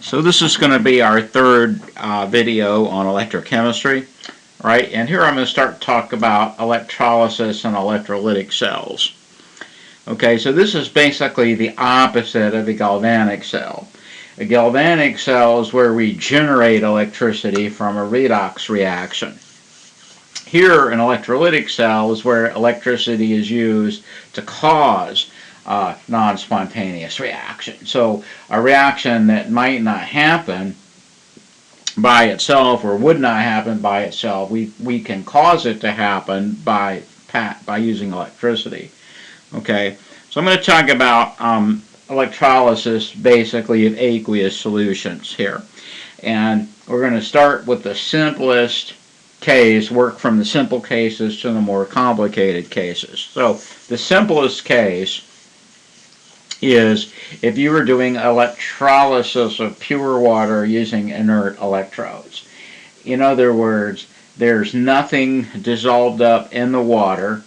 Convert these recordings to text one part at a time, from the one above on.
So this is going to be our third video on electrochemistry, right? And here I'm going to start to talk about electrolysis and electrolytic cells. Okay, so this is basically the opposite of a galvanic cell. A galvanic cell is where we generate electricity from a redox reaction. Here, an electrolytic cell is where electricity is used to cause non-spontaneous reaction. So a reaction that might not happen by itself or would not happen by itself, we can cause it to happen by using electricity. Okay, so I'm going to talk about electrolysis basically of aqueous solutions here. And we're going to start with the simplest case, work from the simple cases to the more complicated cases. So the simplest case is if you were doing electrolysis of pure water using inert electrodes. In other words, there's nothing dissolved up in the water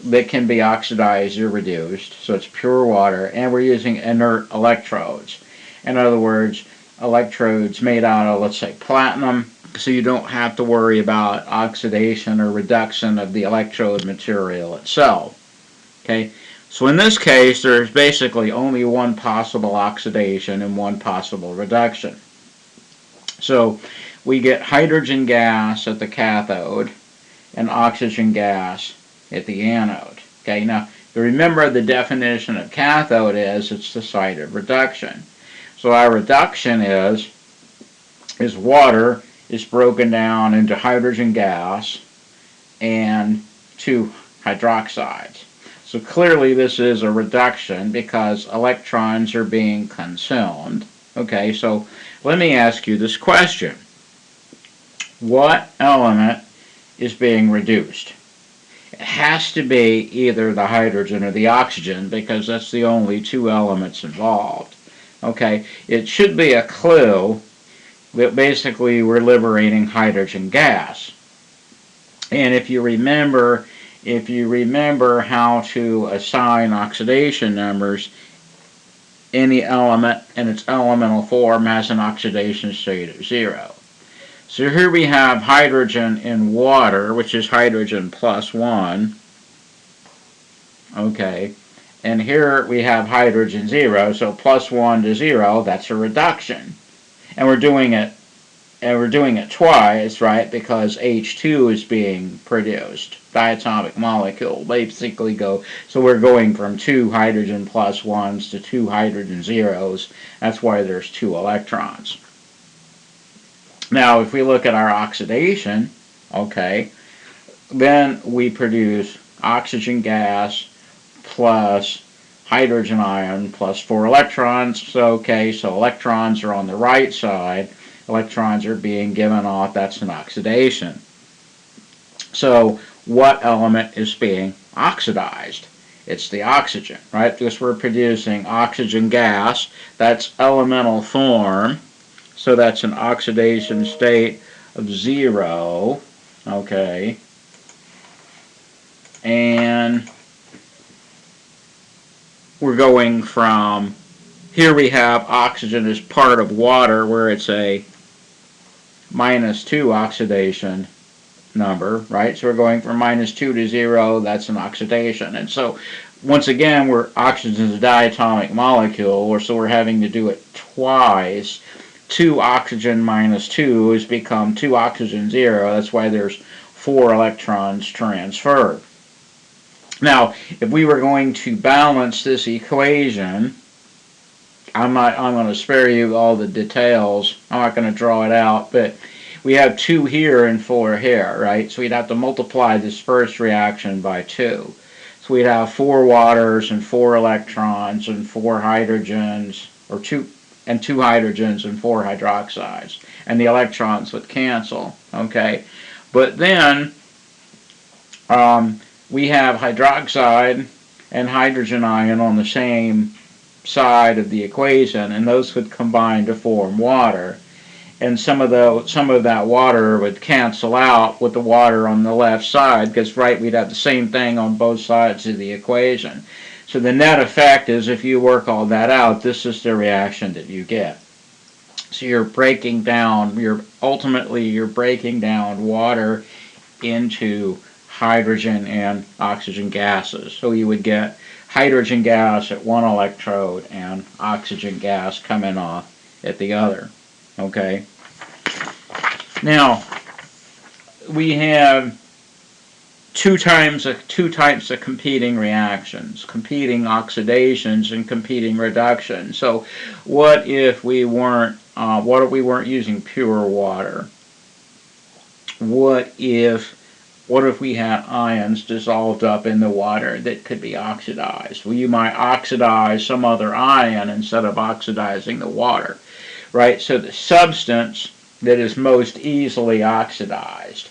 that can be oxidized or reduced, so it's pure water, and we're using inert electrodes. In other words, electrodes made out of, let's say, platinum, so you don't have to worry about oxidation or reduction of the electrode material itself. Okay, so in this case, there's basically only one possible oxidation and one possible reduction. So we get hydrogen gas at the cathode and oxygen gas at the anode. Okay, now remember the definition of cathode is it's the site of reduction. So our reduction is water is broken down into hydrogen gas and two hydroxides. So clearly this is a reduction because electrons are being consumed. Okay, so let me ask you this question. What element is being reduced? It has to be either the hydrogen or the oxygen because that's the only two elements involved. Okay, it should be a clue that basically we're liberating hydrogen gas. And if you remember how to assign oxidation numbers, any element in its elemental form has an oxidation state of 0. So here we have hydrogen in water, which is hydrogen plus 1. Okay, and here we have hydrogen 0, so plus 1 to 0, that's a reduction. And we're doing it twice, right? Because H2 is being produced. Diatomic molecule basically so we're going from 2 hydrogen plus 1s to 2 hydrogen 0s. That's why there's 2 electrons. Now, if we look at our oxidation, okay, then we produce oxygen gas plus hydrogen ion plus 4 electrons. So, okay, so electrons are on the right side. Electrons are being given off. That's an oxidation. So what element is being oxidized? It's the oxygen, right? Because we're producing oxygen gas. That's elemental form. So that's an oxidation state of 0. Okay. And we're going from, here we have oxygen as part of water where it's a -2 oxidation number, right? So we're going from -2 to 0, that's an oxidation. And so once again, oxygen is a diatomic molecule, so we're having to do it twice. 2 oxygen minus 2 has become 2 oxygen 0. That's why there's 4 electrons transferred. Now, if we were going to balance this equation, I'm going to spare you all the details. I'm not going to draw it out, but we have 2 here and 4 here, right? So we'd have to multiply this first reaction by 2. So we'd have 4 waters and 4 electrons and 4 hydrogens, or 2 hydrogens and 4 hydroxides, and the electrons would cancel. Okay, but then we have hydroxide and hydrogen ion on the same side of the equation, and those would combine to form water. And some of that water would cancel out with the water on the left side, because we'd have the same thing on both sides of the equation. So the net effect is, if you work all that out, this is the reaction that you get. So you're breaking down, ultimately you're breaking down water into hydrogen and oxygen gases. So you would get hydrogen gas at one electrode and oxygen gas coming off at the other. Okay. Now we have two types of competing reactions, competing oxidations and competing reductions. So what if we weren't using pure water? What if we had ions dissolved up in the water that could be oxidized? Well, you might oxidize some other ion instead of oxidizing the water, right? So the substance that is most easily oxidized,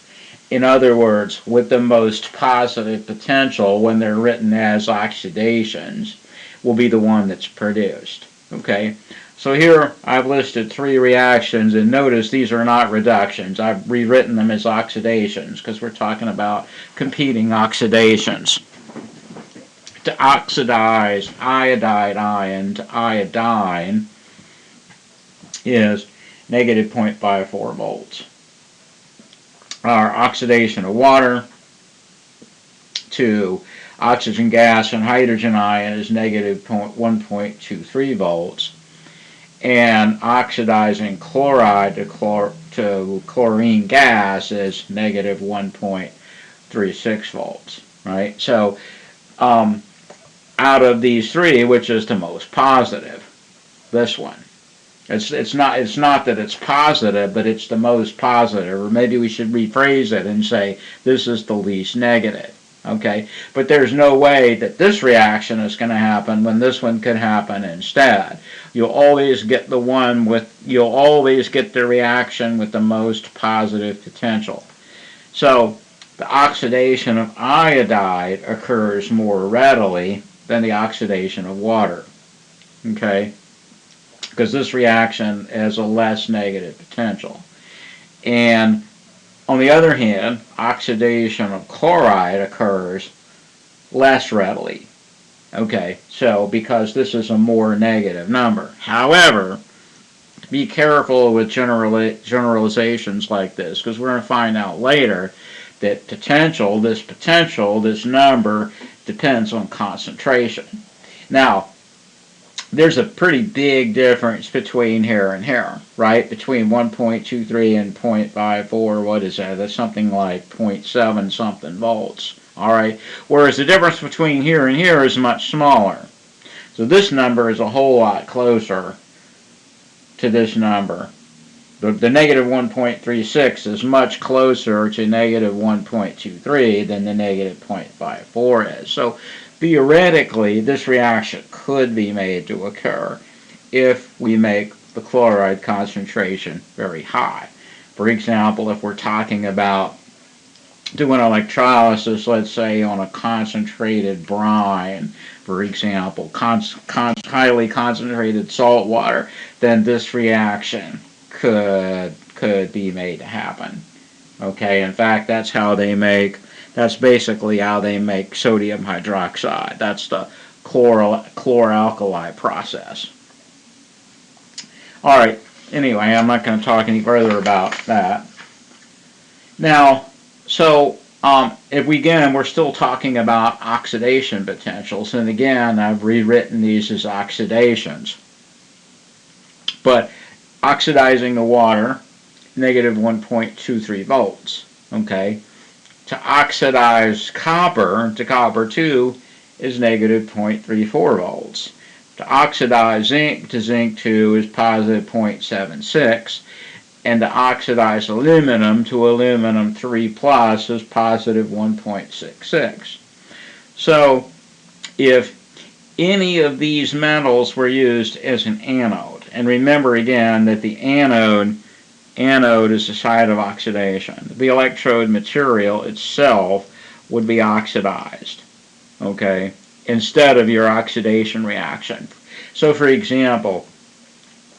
in other words, with the most positive potential when they're written as oxidations, will be the one that's produced. Okay? So here I've listed 3 reactions, and notice these are not reductions. I've rewritten them as oxidations because we're talking about competing oxidations. To oxidize iodide ion to iodine is negative 0.54 volts. Our oxidation of water to oxygen gas and hydrogen ion is negative 1.23 volts. And oxidizing chloride to chlorine gas is negative 1.36 volts, right? So out of these 3, which is the most positive? This one. It's not that it's positive, but it's the most positive. Or maybe we should rephrase it and say this is the least negative. Okay, but there's no way that this reaction is going to happen when this one could happen instead. You'll always get the reaction with the most positive potential. So the oxidation of iodide occurs more readily than the oxidation of water. Okay, because this reaction has a less negative potential. And on the other hand, oxidation of chloride occurs less readily. Okay, so because this is a more negative number. However, be careful with generalizations like this, because we're going to find out later that this number depends on concentration. Now, there's a pretty big difference between here and here, right? Between 1.23 and 0.54, what is that? That's something like 0.7 something volts, all right? Whereas the difference between here and here is much smaller. So this number is a whole lot closer to this number. The negative 1.36 is much closer to negative 1.23 than the negative 0.54 is. So theoretically, this reaction could be made to occur if we make the chloride concentration very high. For example, if we're talking about doing electrolysis, let's say on a concentrated brine, for example, highly concentrated salt water, then this reaction could be made to happen. Okay, in fact, that's basically how they make sodium hydroxide. That's the chloralkali process. All right, anyway, I'm not going to talk any further about that. Now, so we're still talking about oxidation potentials, and again, I've rewritten these as oxidations. But oxidizing the water, negative 1.23 volts, okay? To oxidize copper to copper 2 is negative 0.34 volts. To oxidize zinc to zinc 2 is positive 0.76. And to oxidize aluminum to aluminum 3 plus is positive 1.66. So if any of these metals were used as an anode, and remember again that the anode is the site of oxidation. The electrode material itself would be oxidized, okay, instead of your oxidation reaction. So for example,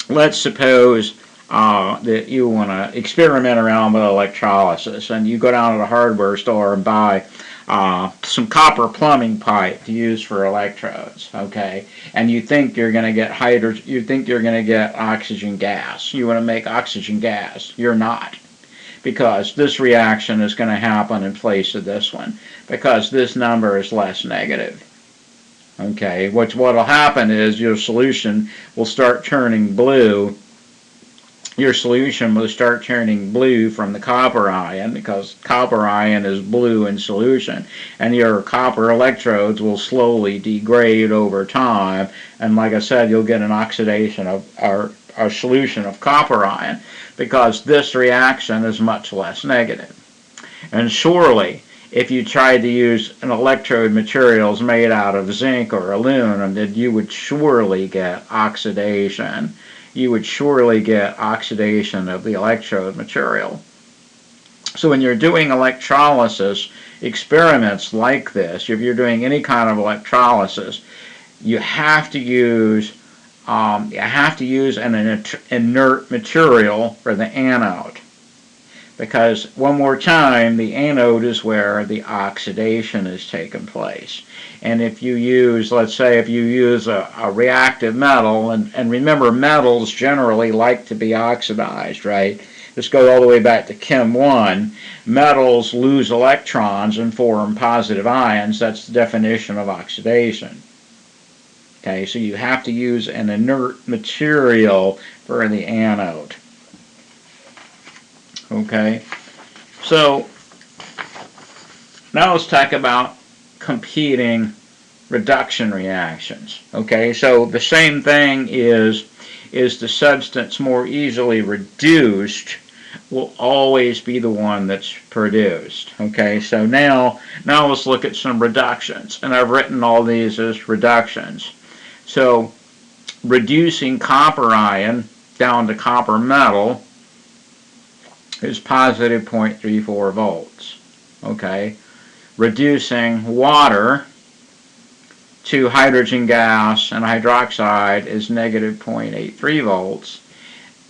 let's suppose that you want to experiment around with electrolysis, and you go down to the hardware store and buy some copper plumbing pipe to use for electrodes, okay? And you think you're going to get hydrogen, you think you're going to get oxygen gas. You want to make oxygen gas. You're not, because this reaction is going to happen in place of this one, because this number is less negative. Okay, what will happen is your solution will start turning blue. Your solution will start turning blue from the copper ion, because copper ion is blue in solution, and your copper electrodes will slowly degrade over time, and like I said, you'll get an oxidation of a solution of copper ion, because this reaction is much less negative. And surely, if you tried to use an electrode materials made out of zinc or aluminum, then you would surely get oxidation. You would surely get oxidation of the electrode material. So when you're doing electrolysis experiments like this, if you're doing any kind of electrolysis, you have to use an inert material for the anode. Because, one more time, the anode is where the oxidation is taking place. And if you use, let's say, if you use a reactive metal, and remember, metals generally like to be oxidized, right? Let's go all the way back to Chem 1. Metals lose electrons and form positive ions. That's the definition of oxidation. Okay, so you have to use an inert material for the anode. Okay, so now let's talk about competing reduction reactions. Okay, so the same thing is the substance more easily reduced will always be the one that's produced. Okay, so now let's look at some reductions, and I've written all these as reductions. So reducing copper ion down to copper metal is positive 0.34 volts. Okay, reducing water to hydrogen gas and hydroxide is negative 0.83 volts,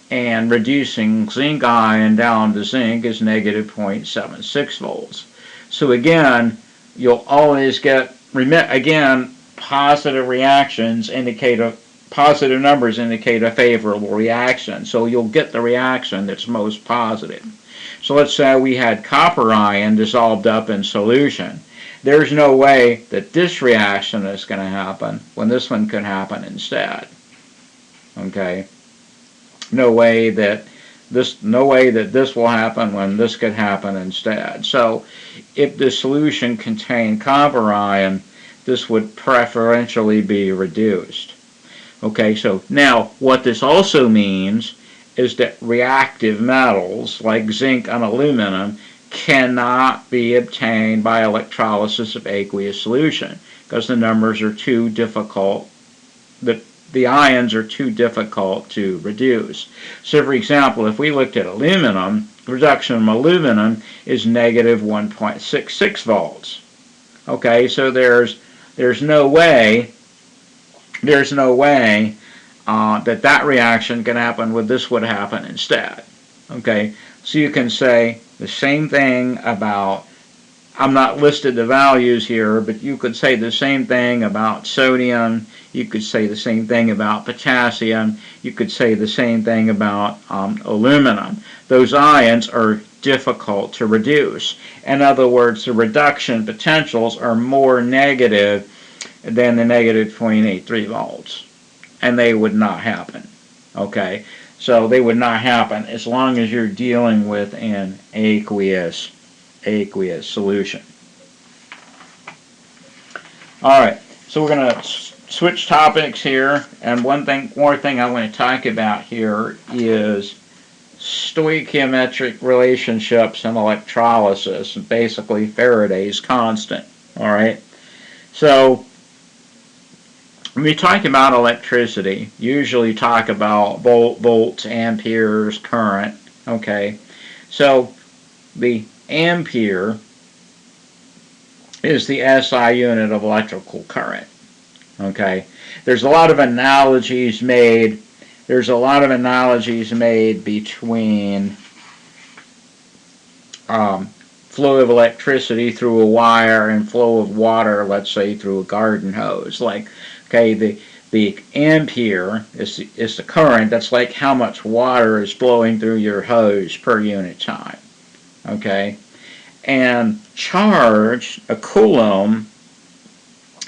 and reducing zinc ion down to zinc is negative 0.76 volts. So again, you'll always get, again, positive reactions indicate positive numbers indicate a favorable reaction, so you'll get the reaction that's most positive. So let's say we had copper ion dissolved up in solution. There's no way that this reaction is going to happen when this one could happen instead. Okay? No way that this will happen when this could happen instead. So if the solution contained copper ion, this would preferentially be reduced. Okay, so now what this also means is that reactive metals like zinc and aluminum cannot be obtained by electrolysis of aqueous solution, because the numbers are too difficult, the ions are too difficult to reduce. So for example, if we looked at aluminum, reduction of aluminum is negative 1.66 volts. Okay, so there's no way that reaction can happen when this would happen instead. Okay, so you can say the same thing about, I'm not listed the values here, but you could say the same thing about sodium, you could say the same thing about potassium, you could say the same thing about aluminum. Those ions are difficult to reduce. In other words, the reduction potentials are more negative than the negative 0.83 volts. And they would not happen. Okay? So they would not happen as long as you're dealing with an aqueous solution. Alright, so we're going to switch topics here, and one more thing I want to talk about here is stoichiometric relationships in electrolysis, basically Faraday's constant. Alright? So when we talk about electricity, usually talk about volts, amperes, current. Okay, so the ampere is the SI unit of electrical current. Okay, there's a lot of analogies made. Between flow of electricity through a wire and flow of water, let's say, through a garden hose. Like, okay, the ampere is the current. That's like how much water is flowing through your hose per unit time. Okay, and charge, a coulomb,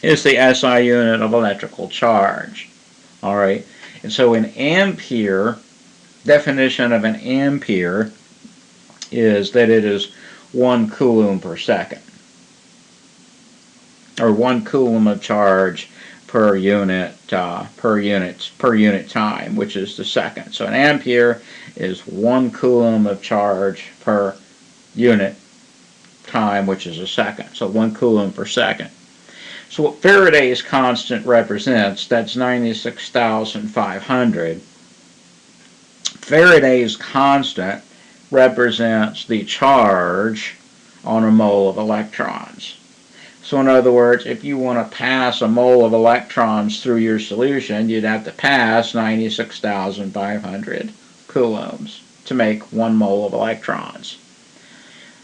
is the SI unit of electrical charge. All right, and so an ampere, definition of an ampere is that it is 1 coulomb per second, or 1 coulomb of charge per unit time, which is the second. So an ampere is 1 coulomb of charge per unit time, which is a second. So 1 coulomb per second. So what Faraday's constant represents, that's 96,500. Faraday's constant represents the charge on a mole of electrons. So in other words, if you want to pass a mole of electrons through your solution, you'd have to pass 96,500 coulombs to make 1 mole of electrons.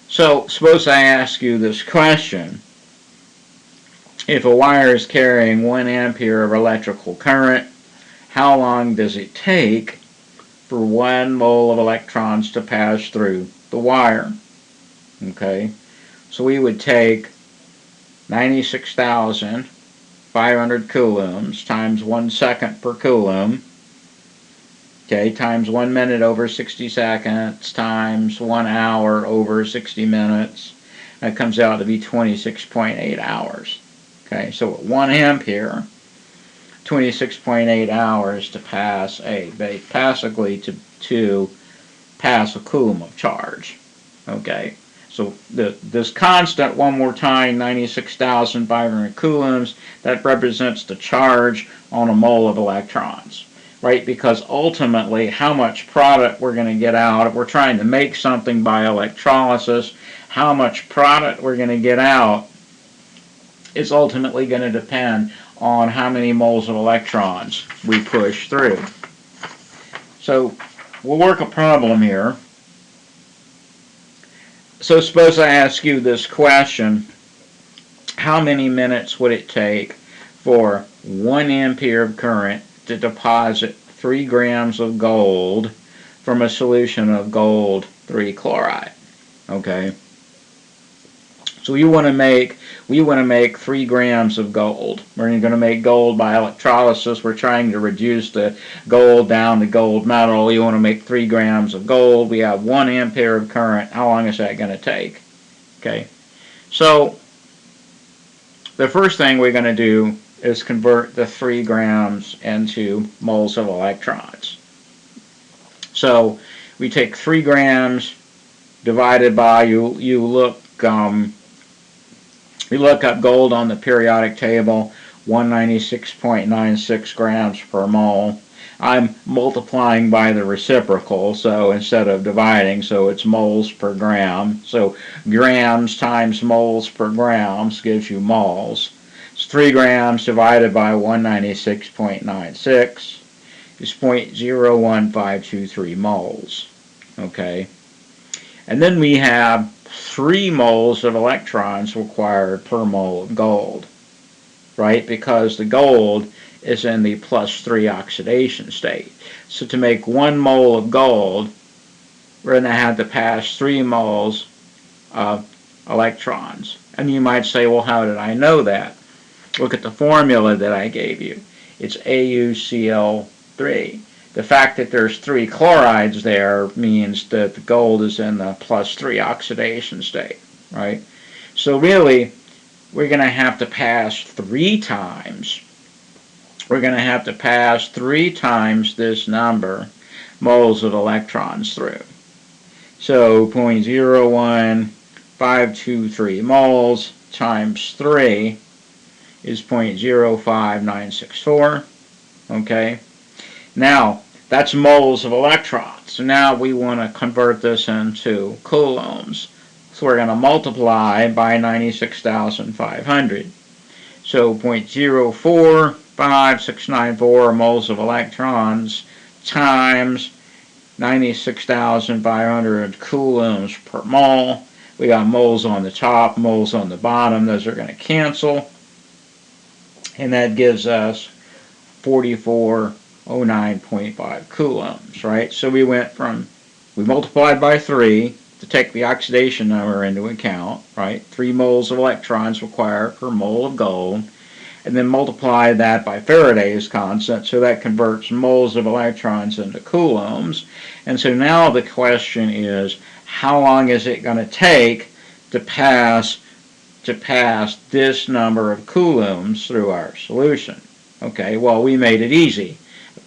So suppose I ask you this question. If a wire is carrying 1 ampere of electrical current, how long does it take for 1 mole of electrons to pass through the wire? Okay, so we would take 96,500 coulombs times 1 second per coulomb, okay, times 1 minute over 60 seconds, times 1 hour over 60 minutes. That comes out to be 26.8 hours. Okay, so at 1 ampere, 26.8 hours to pass basically to pass a coulomb of charge. Okay, so this constant, one more time, 96,500 coulombs, that represents the charge on a mole of electrons, right? Because ultimately, how much product we're going to get out, if we're trying to make something by electrolysis, how much product we're going to get out is ultimately going to depend on how many moles of electrons we push through. So we'll work a problem here. So suppose I ask you this question: how many minutes would it take for 1 ampere of current to deposit 3 grams of gold from a solution of gold 3 chloride? Okay. So we want to make 3 grams of gold. We're going to make gold by electrolysis. We're trying to reduce the gold down to gold metal. You want to make 3 grams of gold. We have 1 ampere of current. How long is that going to take? Okay. So the first thing we're going to do is convert the 3 grams into moles of electrons. So we take 3 grams divided by, you look up gold on the periodic table, 196.96 grams per mole. I'm multiplying by the reciprocal, so instead of dividing, so it's moles per gram. So grams times moles per grams gives you moles. It's 3 grams divided by 196.96 is 0.01523 moles. Okay, and then we have 3 moles of electrons required per mole of gold, right? Because the gold is in the +3 oxidation state. So to make 1 mole of gold, we're going to have to pass 3 moles of electrons. And you might say, well, how did I know that? Look at the formula that I gave you. It's AuCl3. The fact that there's 3 chlorides there means that the gold is in the +3 oxidation state, right? So really, we're going to have to pass 3 times. We're going to have to pass 3 times this number, moles of electrons through. So 0.01523 moles times 3 is 0.05964, okay? Now, that's moles of electrons. So now we want to convert this into coulombs. So we're going to multiply by 96,500. So 0.04564 moles of electrons times 96,500 coulombs per mole, We got moles on the top, moles on the bottom. Those are going to cancel. And that gives us 4409.5 coulombs, right? So we multiplied by 3 to take the oxidation number into account, right? 3 moles of electrons required per mole of gold. And then multiply that by Faraday's constant, so that converts moles of electrons into coulombs. And so now the question is, how long is it going to take to pass this number of coulombs through our solution? Okay, well, we made it easy.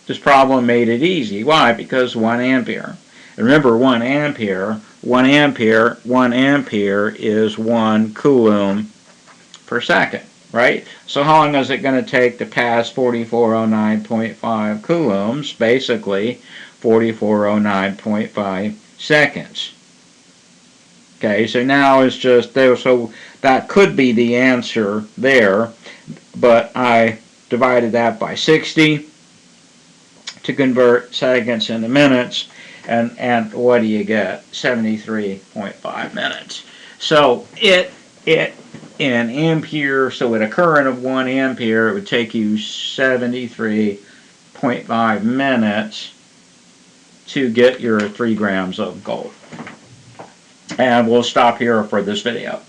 This problem made it easy. Why? Because 1 ampere. And remember, 1 ampere is 1 coulomb per second, right? So how long is it going to take to pass 4409.5 coulombs? Basically, 4409.5 seconds. Okay, so now it's just there. So that could be the answer there, but I divided that by 60 to convert seconds into minutes, and what do you get? 73.5 minutes. So in ampere, so at a current of 1 ampere, it would take you 73.5 minutes to get your 3 grams of gold. And we'll stop here for this video.